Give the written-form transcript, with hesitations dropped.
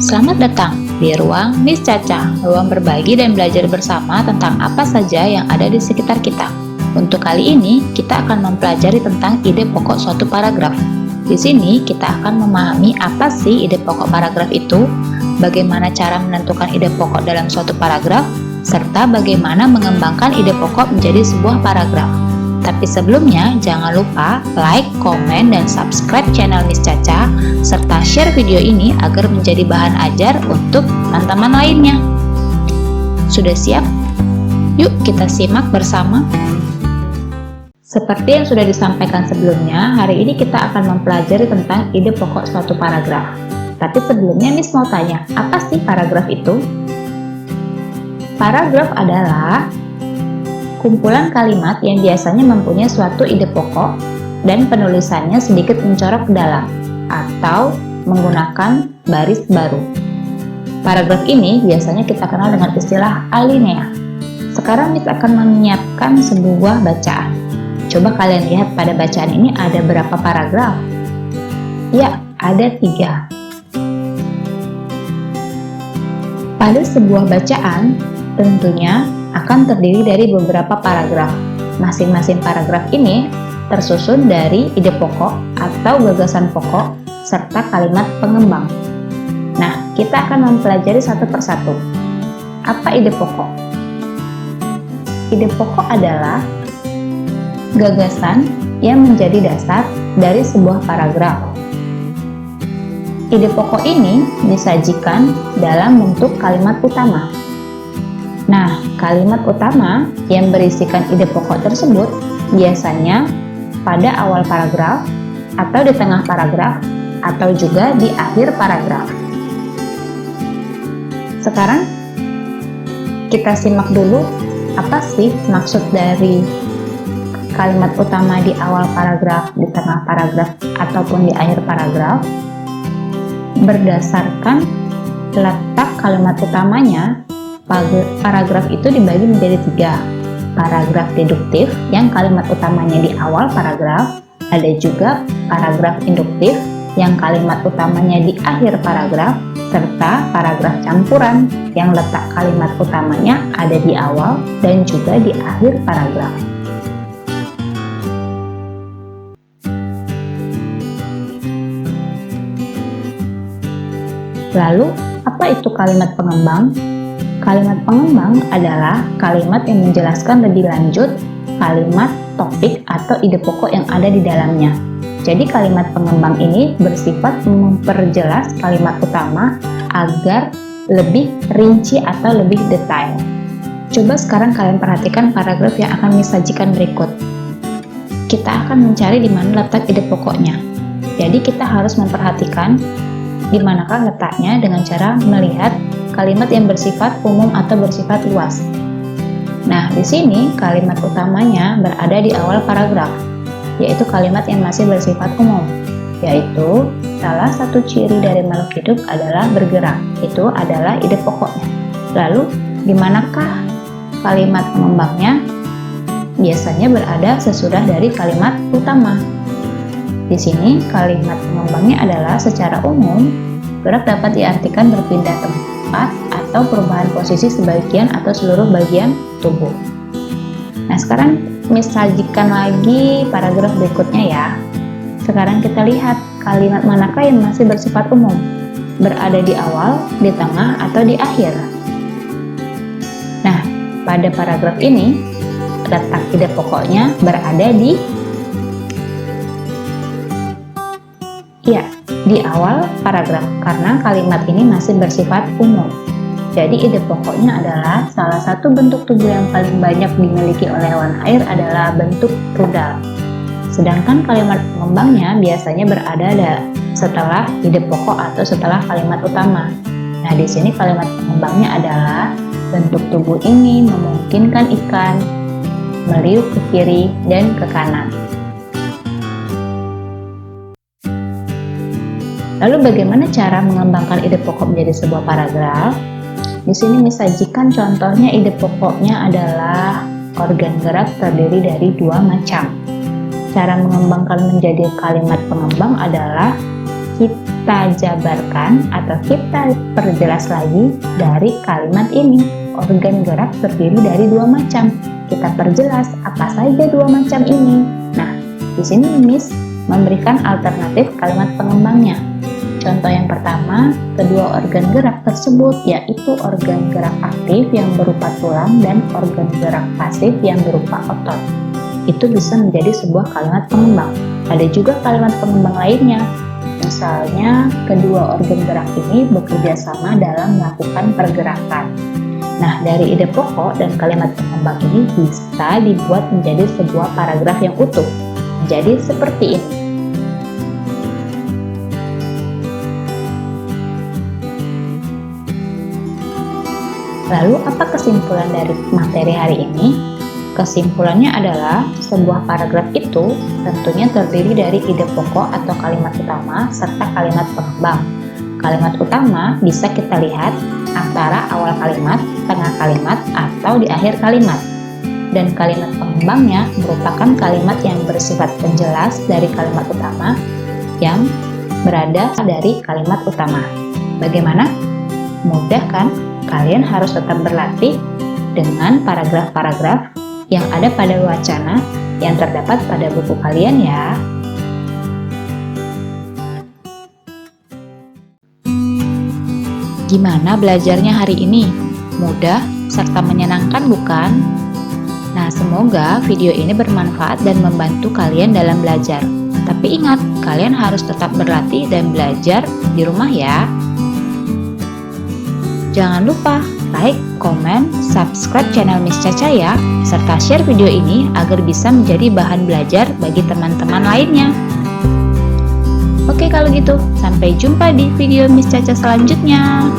Selamat datang di ruang Miss Caca, ruang berbagi dan belajar bersama tentang apa saja yang ada di sekitar kita. Untuk kali ini, kita akan mempelajari tentang ide pokok suatu paragraf. Di sini, kita akan memahami apa sih ide pokok paragraf itu, bagaimana cara menentukan ide pokok dalam suatu paragraf, serta bagaimana mengembangkan ide pokok menjadi sebuah paragraf. Tapi sebelumnya, jangan lupa like, komen, dan subscribe channel Miss Caca, serta share video ini agar menjadi bahan ajar untuk teman-teman lainnya. Sudah siap? Yuk kita simak bersama. Seperti yang sudah disampaikan sebelumnya, hari ini kita akan mempelajari tentang ide pokok suatu paragraf. Tapi sebelumnya Miss mau tanya, apa sih paragraf itu? Paragraf adalah kumpulan kalimat yang biasanya mempunyai suatu ide pokok dan penulisannya sedikit mencorok ke dalam atau menggunakan baris baru. Paragraf ini biasanya kita kenal dengan istilah alinea. Sekarang Miss akan menyiapkan sebuah bacaan. Coba kalian lihat pada bacaan ini ada berapa paragraf? Ya, ada 3. Pada sebuah bacaan, tentunya akan terdiri dari beberapa paragraf. Masing-masing paragraf ini tersusun dari ide pokok atau gagasan pokok serta kalimat pengembang. Nah, kita akan mempelajari satu persatu. Apa ide pokok? Ide pokok adalah gagasan yang menjadi dasar dari sebuah paragraf. Ide pokok ini disajikan dalam bentuk kalimat utama. Nah, kalimat utama yang berisikan ide pokok tersebut biasanya pada awal paragraf, atau di tengah paragraf, atau juga di akhir paragraf. Sekarang, kita simak dulu apa sih maksud dari kalimat utama di awal paragraf, di tengah paragraf, ataupun di akhir paragraf. Berdasarkan letak kalimat utamanya, paragraf itu dibagi menjadi 3. Paragraf deduktif yang kalimat utamanya di awal paragraf, ada juga paragraf induktif yang kalimat utamanya di akhir paragraf, serta paragraf campuran yang letak kalimat utamanya ada di awal dan juga di akhir paragraf. Lalu, apa itu kalimat pengembang? Kalimat pengembang adalah kalimat yang menjelaskan lebih lanjut kalimat, topik, atau ide pokok yang ada di dalamnya. Jadi kalimat pengembang ini bersifat memperjelas kalimat utama agar lebih rinci atau lebih detail. Coba sekarang kalian perhatikan paragraf yang akan disajikan berikut. Kita akan mencari di mana letak ide pokoknya. Jadi kita harus memperhatikan di manakah letaknya dengan cara melihat kalimat yang bersifat umum atau bersifat luas. Nah, di sini kalimat utamanya berada di awal paragraf, yaitu kalimat yang masih bersifat umum, yaitu salah satu ciri dari makhluk hidup adalah bergerak. Itu adalah ide pokoknya. Lalu, di manakah kalimat pengembangnya? Biasanya berada sesudah dari kalimat utama. Di sini kalimat pengembangnya adalah secara umum, gerak dapat diartikan berpindah tempat atau perubahan posisi sebagian atau seluruh bagian tubuh. Nah, sekarang Miss sajikan lagi paragraf berikutnya ya. Sekarang kita lihat kalimat manakah yang masih bersifat umum, berada di awal, di tengah, atau di akhir. Nah, pada paragraf ini letak ide pokoknya berada di awal paragraf karena kalimat ini masih bersifat umum. Jadi ide pokoknya adalah salah satu bentuk tubuh yang paling banyak dimiliki oleh hewan air adalah bentuk rudal. Sedangkan kalimat pengembangnya biasanya berada setelah ide pokok atau setelah kalimat utama. Nah, di sini kalimat pengembangnya adalah bentuk tubuh ini memungkinkan ikan meliuk ke kiri dan ke kanan. Lalu bagaimana cara mengembangkan ide pokok menjadi sebuah paragraf? Di sini disajikan contohnya ide pokoknya adalah organ gerak terdiri dari 2 macam. Cara mengembangkan menjadi kalimat pengembang adalah kita kita jabarkan atau kita perjelas lagi dari kalimat ini. Organ gerak terdiri dari dua macam. Kita perjelas apa saja dua macam ini. Nah, di sini Miss memberikan alternatif kalimat pengembangnya. Contoh yang pertama, kedua organ gerak tersebut yaitu organ gerak aktif yang berupa tulang dan organ gerak pasif yang berupa otot. Itu bisa menjadi sebuah kalimat pengembang. Ada juga kalimat pengembang lainnya. Misalnya, kedua organ gerak ini bekerja sama dalam melakukan pergerakan. Nah, dari ide pokok dan kalimat pengembang ini bisa dibuat menjadi sebuah paragraf yang utuh. Jadi seperti ini. Lalu apa kesimpulan dari materi hari ini? Kesimpulannya adalah sebuah paragraf itu tentunya terdiri dari ide pokok atau kalimat utama serta kalimat pengembang. Kalimat utama bisa kita lihat antara awal kalimat, tengah kalimat, atau di akhir kalimat. Dan kalimat pengembangnya merupakan kalimat yang bersifat penjelas dari kalimat utama yang berada dari kalimat utama. Bagaimana? Mudah kan? Kalian harus tetap berlatih dengan paragraf-paragraf yang ada pada wacana yang terdapat pada buku kalian ya. Gimana belajarnya hari ini? Mudah serta menyenangkan bukan? Nah, semoga video ini bermanfaat dan membantu kalian dalam belajar. Tapi ingat, kalian harus tetap berlatih dan belajar di rumah ya. Jangan lupa like, komen, subscribe channel Miss Caca ya, serta share video ini agar bisa menjadi bahan belajar bagi teman-teman lainnya. Oke kalau gitu, sampai jumpa di video Miss Caca selanjutnya.